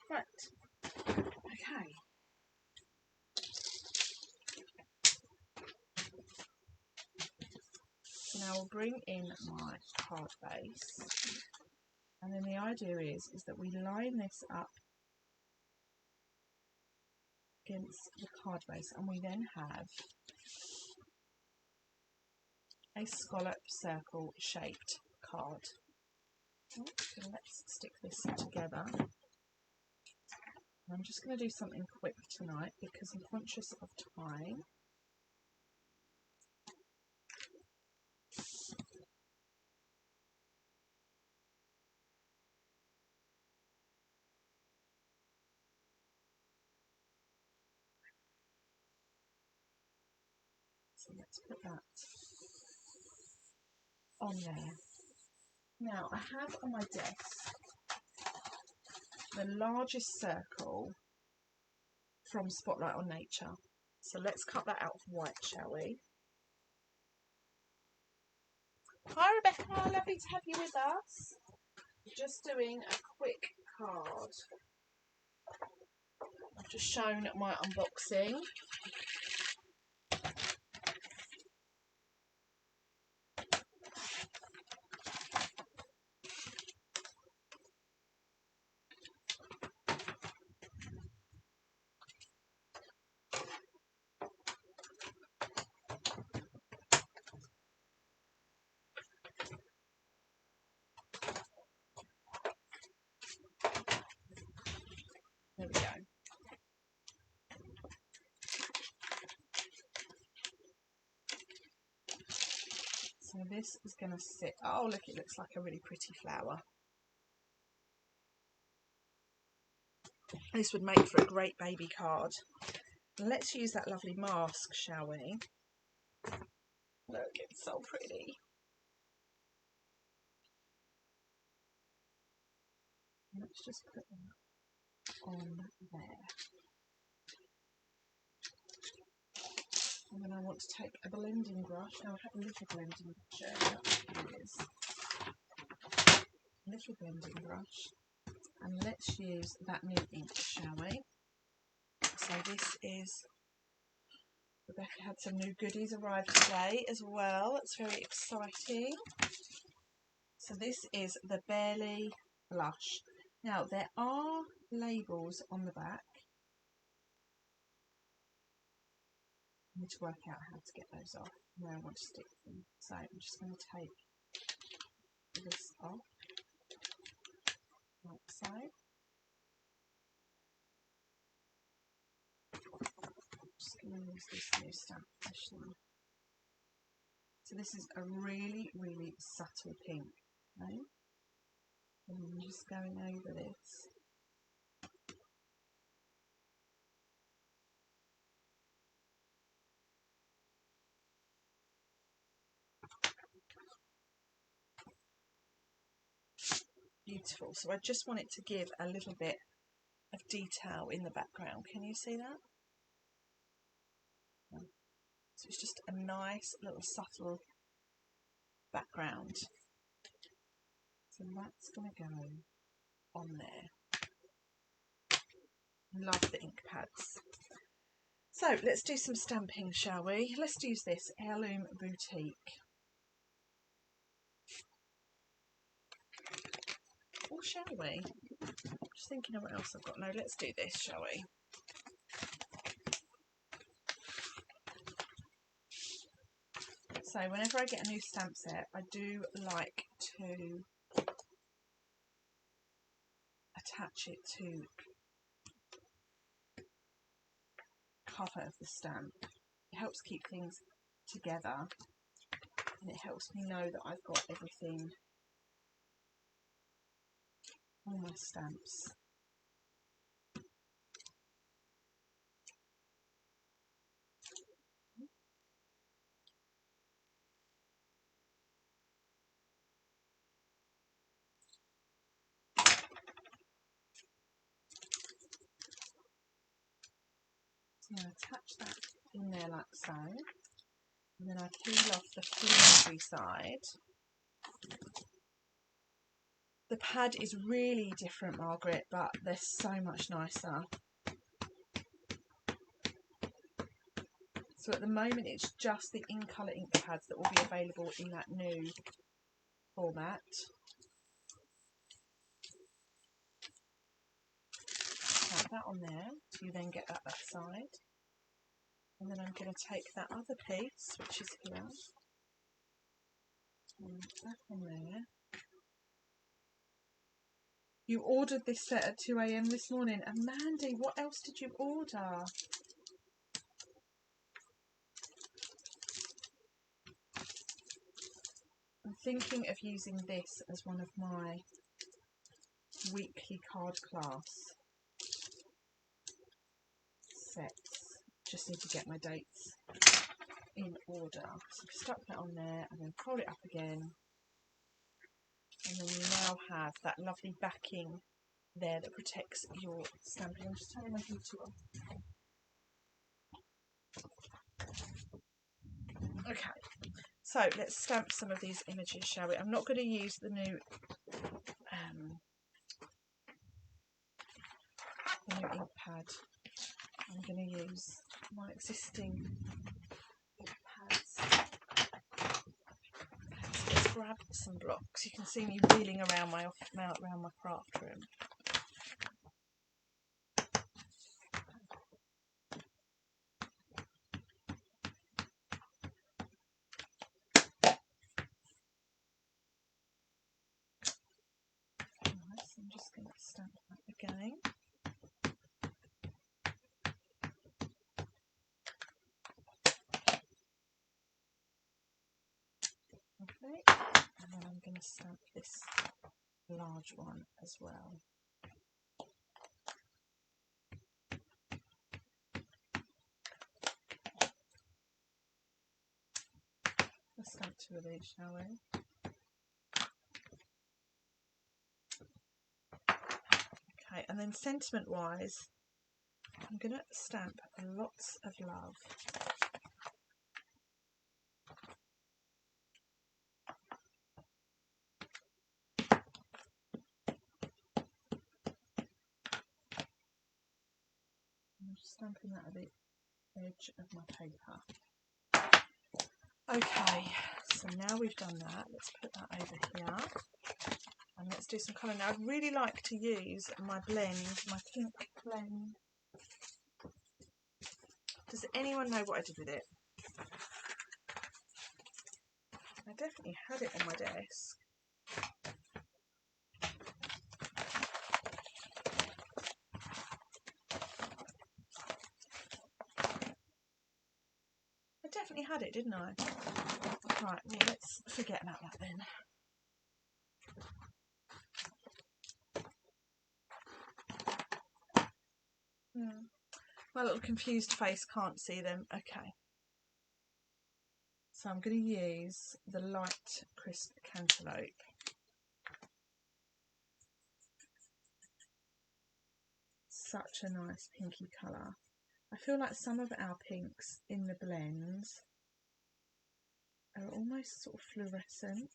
Right, okay. So now I'll bring in my card base, and then the idea is that we line this up against the card base, and we then have a scallop circle shaped card. So let's stick this together. I'm just going to do something quick tonight because I'm conscious of time. So let's put that on there. Now I have on my desk the largest circle from Spotlight on Nature. So let's cut that out of white, shall we? Hi Rebecca, lovely to have you with us. Just doing a quick card. I've just shown my unboxing. There we go. So this is going to sit, oh look, it looks like a really pretty flower. This would make for a great baby card. Let's use that lovely mask, shall we? Look, it's so pretty. Let's just put that on there. And then I want to take a blending brush. Now I have a little blending brush. Here it is. A little blending brush. And let's use that new ink, shall we? So this is, Rebecca had some new goodies arrive today as well. It's very exciting. So this is the Barely blush. Now there are labels on the back. I need to work out how to get those off, where I want to stick them. So I'm just going to take this off, like so. Just going to use this new stamp position. So this is a really, really subtle pink. Okay? And I'm just going over this. Beautiful. So I just want it to give a little bit of detail in the background. Can you see that? So it's just a nice little subtle background. So that's going to go on there. Love the ink pads. So let's do some stamping, shall we? Let's use this Heirloom Boutique. Or shall we? Just thinking of what else I've got. No, let's do this, shall we? So whenever I get a new stamp set, I do like to attach it to cover of the stamp. It helps keep things together, and it helps me know that I've got everything, all my stamps. So I'm going to attach that in there like so, and then I peel off the flimsy side. The pad is really different, Margaret, but they're so much nicer. So at the moment it's just the in-colour ink pads that will be available in that new format. Tap that on there, so you then get that side. And then I'm going to take that other piece, which is here, and that on there. You ordered this set at 2 AM this morning. And Mandy, what else did you order? I'm thinking of using this as one of my weekly card class sets. Just need to get my dates in order. So stuck that on there and then fold it up again. And then you now have that lovely backing there that protects your stamping. I'm just turning my heater on. Okay, so let's stamp some of these images, shall we? I'm not going to use the new ink pad. I'm going to use my existing ink pads. So let's grab some blocks. You can see me wheeling around my craft room. So I'm just going to stamp that again. Okay, and then I'm going to stamp this large one as well. Let's stamp two of these, shall we? And then sentiment wise, I'm going to stamp lots of love. I'm just stamping that at the edge of my paper. Okay, so now we've done that, let's put that over here and let's do some colour. Now I'd really like to use my blend, my pink blend. Does anyone know what I did with it? I definitely had it on my desk. I definitely had it, didn't I? Right, well, let's forget about that then. My little confused face can't see them. Okay. So I'm going to use the light crisp cantaloupe. Such a nice pinky colour. I feel like some of our pinks in the blends are almost sort of fluorescent.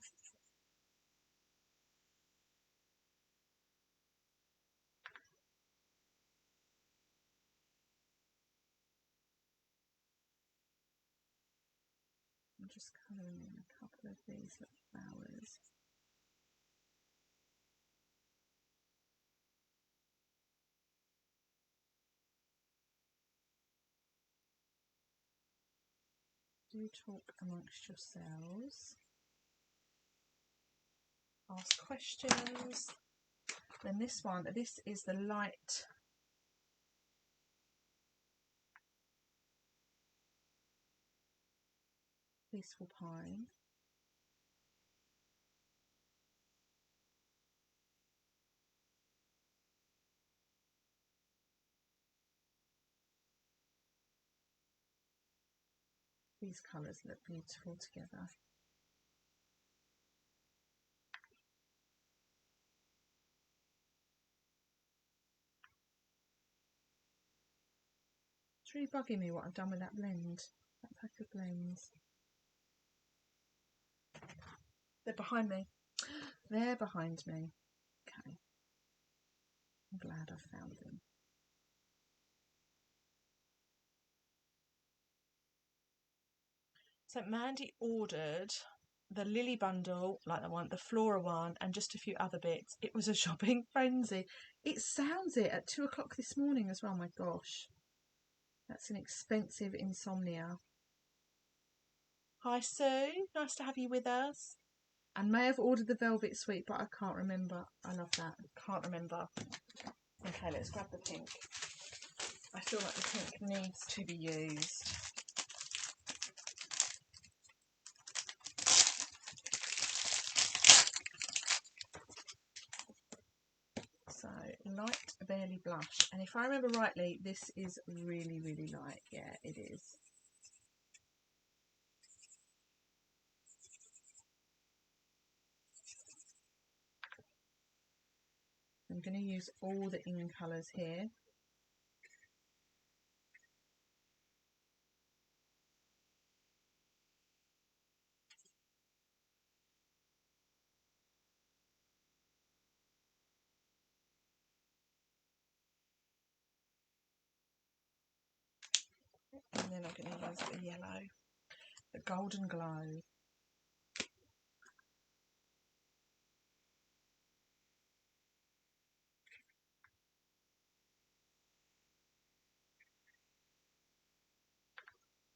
I'm just colouring in a couple of these little flowers. Do talk amongst yourselves. Ask questions. Then this one, this is the light peaceful pine. These colours look beautiful together. It's really bugging me what I've done with that blend, that pack of blends. They're behind me. They're behind me. Okay. I'm glad I found them. So Mandy ordered the Lily bundle, like the one, the Flora one, and just a few other bits. It was a shopping frenzy. It sounds it at 2 o'clock this morning as well. My gosh, that's an expensive insomnia. Hi Sue, nice to have you with us. And may have ordered the Velvet Sweet, but I can't remember. I love that. Can't remember. Okay, let's grab the pink. I feel like the pink needs to be used. So, light barely blush. And if I remember rightly, this is really, really light. Yeah, it is. I'm going to use all the in colours here. And then I'm going to use the yellow, the golden glow.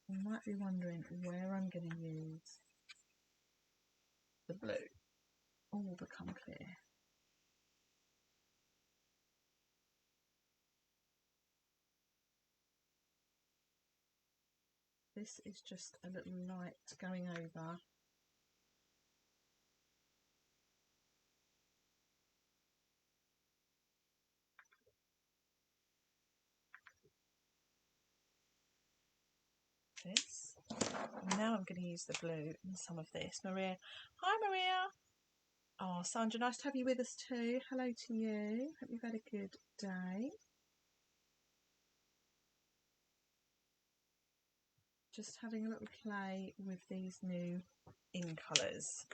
You might be wondering where I'm going to use the blue. All become clear. This is just a little light going over. This. And now I'm going to use the blue in some of this. Maria. Hi Maria. Oh, Sandra, nice to have you with us too. Hello to you. Hope you've had a good day. Just having a little play with these new in colours.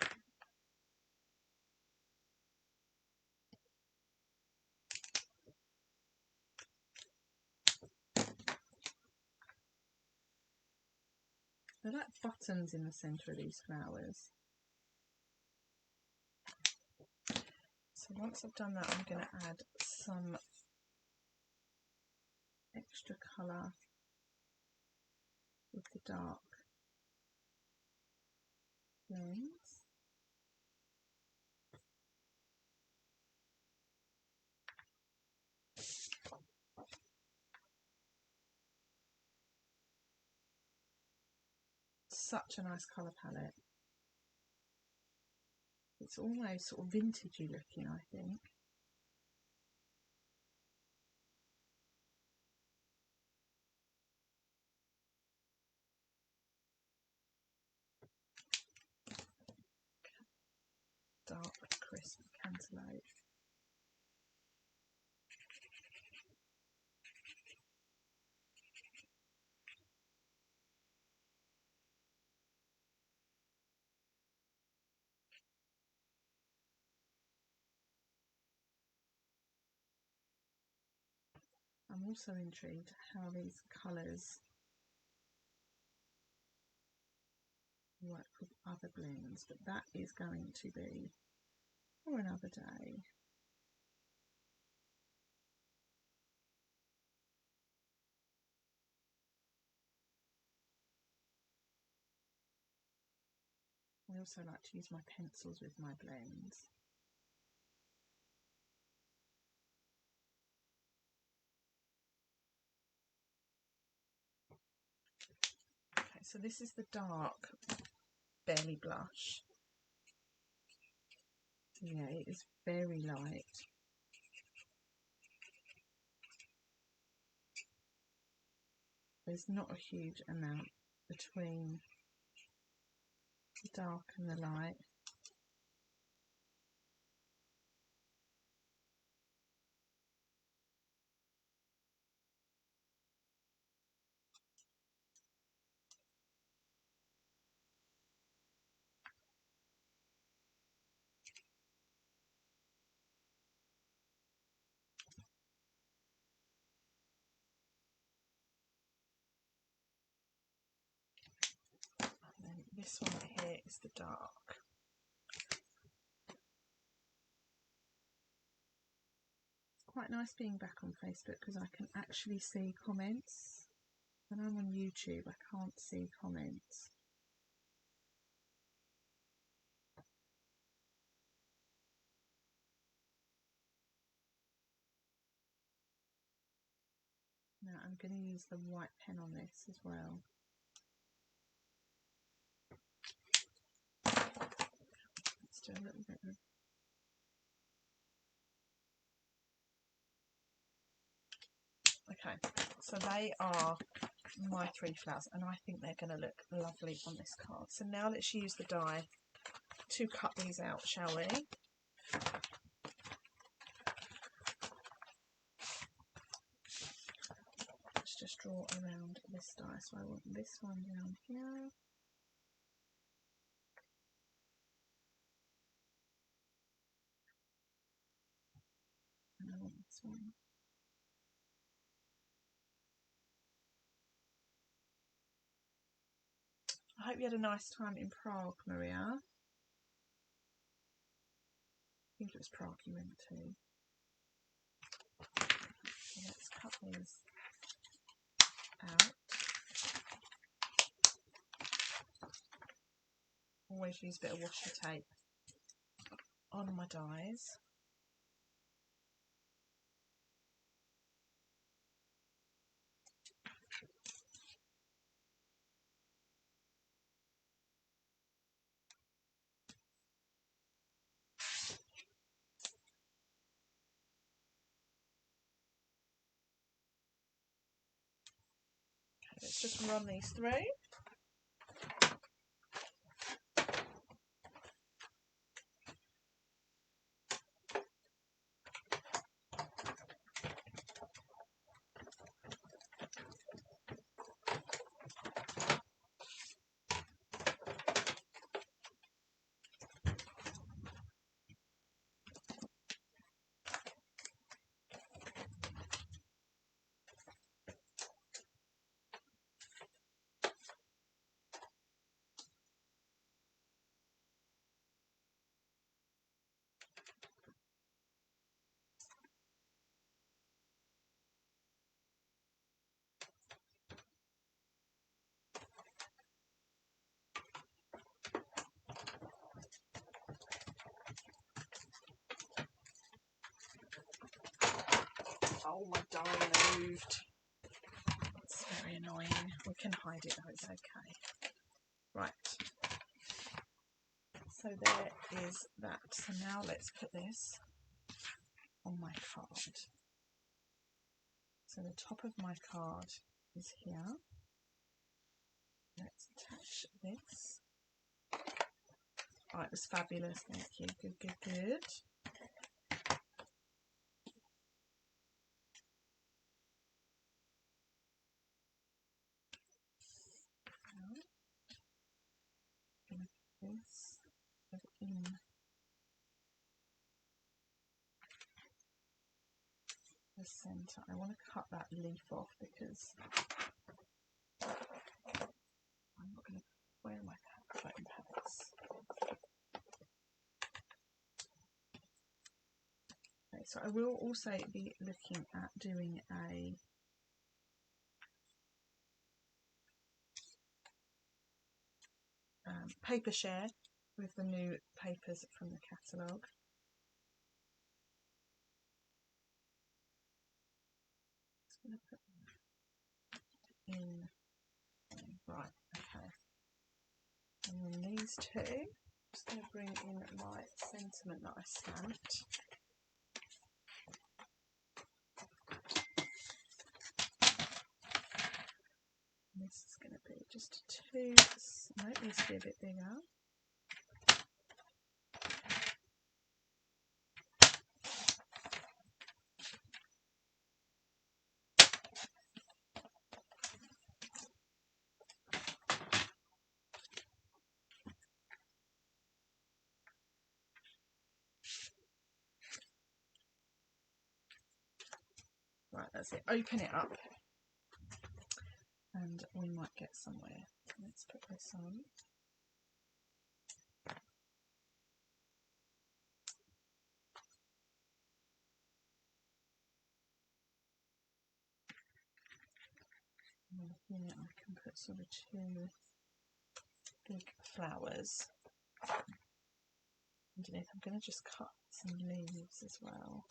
They're like buttons in the centre of these flowers. So once I've done that, I'm going to add some extra colour with the dark blends. Such a nice colour palette. It's almost sort of vintagey looking, I think. Dark, crisp cantaloupe. I'm also intrigued how these colours work with other blends, but that is going to be for another day. I also like to use my pencils with my blends. Okay, so this is the dark Berry Blush. Yeah, it is very light. There's not a huge amount between the dark and the light. And then this one here is the dark. It's quite nice being back on Facebook because I can actually see comments. When I'm on YouTube, I can't see comments. Now I'm going to use the white pen on this as well. Let's do a little bit of... Okay, so they are my 3 flowers and I think they're going to look lovely on this card. So now let's use the die to cut these out, shall we? Let's just draw around this die. So I want this one down here. And I want this one. I hope you had a nice time in Prague, Maria. I think it was Prague you went to. So let's cut these out. Always use a bit of washi tape on my dies. Let's just run these through. Oh, my diary moved. It's very annoying. We can hide it though, it's okay. Right. So there is that. So now let's put this on my card. So the top of my card is here. Let's attach this. Oh, it was fabulous. Thank you. Good, good, good. This in the centre. I want to cut that leaf off because I'm not going to. Where are my foam pads? Okay, so I will also be looking at doing a paper share with the new papers from the catalogue. Just going to put in. Right, okay. And then these two, I'm just going to bring in my sentiment that I stamped. And this is going to be just two, no, it needs to be a bit bigger. Right, that's it. Open it up and we might get somewhere. Let's put this on. And here I can put sort of two big flowers underneath. I'm going to just cut some leaves as well.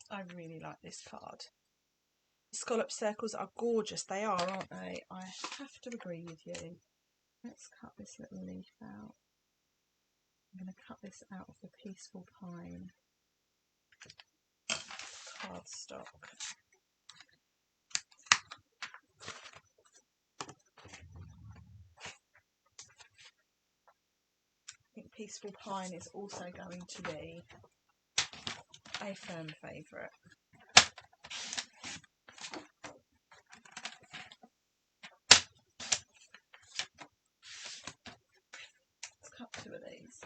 I really like this card. Scallop circles are gorgeous. They are, aren't they? I have to agree with you. Let's cut this little leaf out. I'm going to cut this out of the Peaceful Pine cardstock. I think Peaceful Pine is also going to be a firm favourite. Let's cut two of these.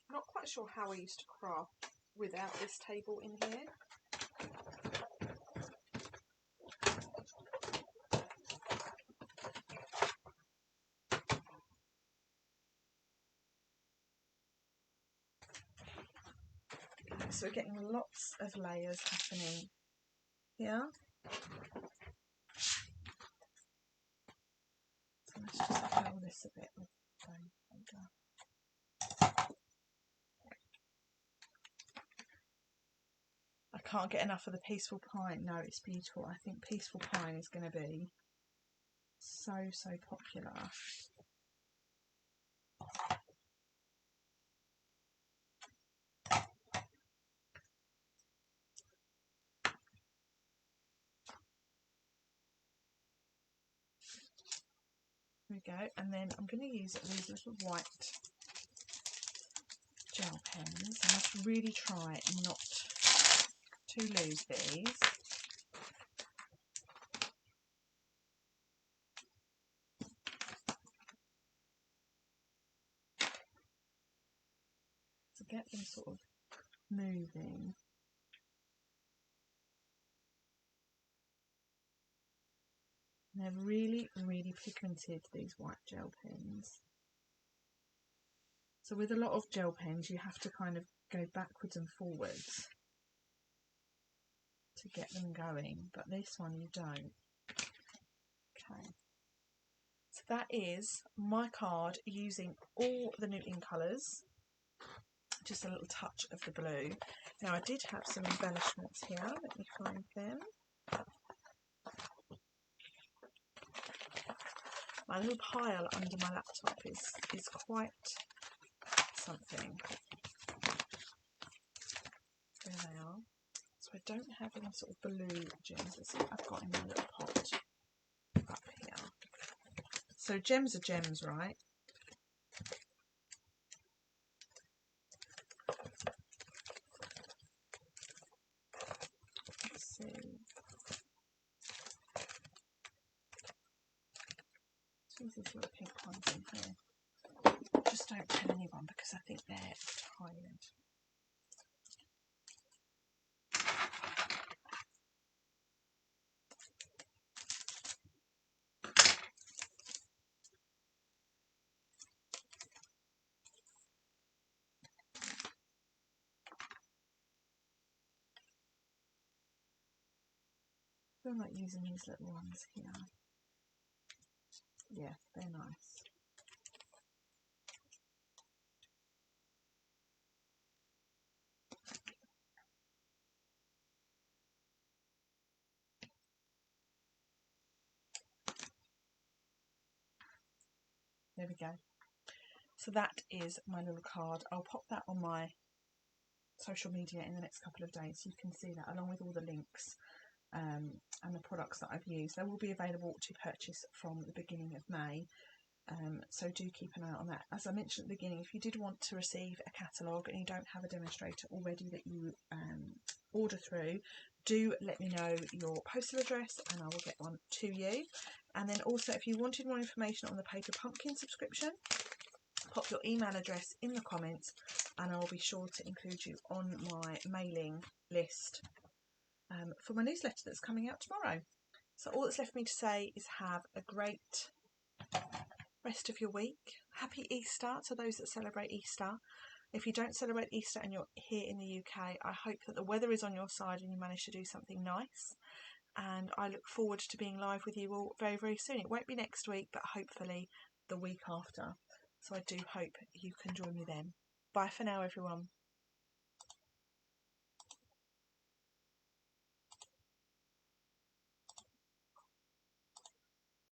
I'm not quite sure how I used to craft without this table in here. So we're getting lots of layers happening here. So let's just fill this a bit with foam powder. I can't get enough of the Peaceful Pine. No, it's beautiful. I think Peaceful Pine is going to be so popular. There we go, and then I'm going to use these little white gel pens. I have to really try not to lose these. to get them sort of moving. And they're really, really pigmented, these white gel pens. So with a lot of gel pens, you have to kind of go backwards and forwards to get them going, but this one you don't. Okay. So that is my card using all the new in colours. Just a little touch of the blue. Now I did have some embellishments here. Let me find them. My little pile under my laptop is quite something. There they are. So I don't have any sort of blue gems. Let's see what I've got in my little pot up here. So gems are gems, right? Let's see. Use these little pink ones in here. Just don't tell anyone because I think they're tired. I feel like using these little ones here. Yeah, they're nice. There we go. So that is my little card. I'll pop that on my social media in the next couple of days so you can see that, along with all the links and the products that I've used. They will be available to purchase from the beginning of May. So do keep an eye on that. As I mentioned at the beginning, if you did want to receive a catalogue and you don't have a demonstrator already that you order through, do let me know your postal address and I will get one to you. And then also, if you wanted more information on the Paper Pumpkin subscription, pop your email address in the comments and I'll be sure to include you on my mailing list for my newsletter that's coming out tomorrow. So all that's left for me to say is have a great rest of your week. Happy Easter to those that celebrate Easter. If you don't celebrate Easter and you're here in the UK, I hope that the weather is on your side and you manage to do something nice. And I look forward to being live with you all very, very soon. It won't be next week, but hopefully the week after. So I do hope you can join me then. Bye for now, everyone.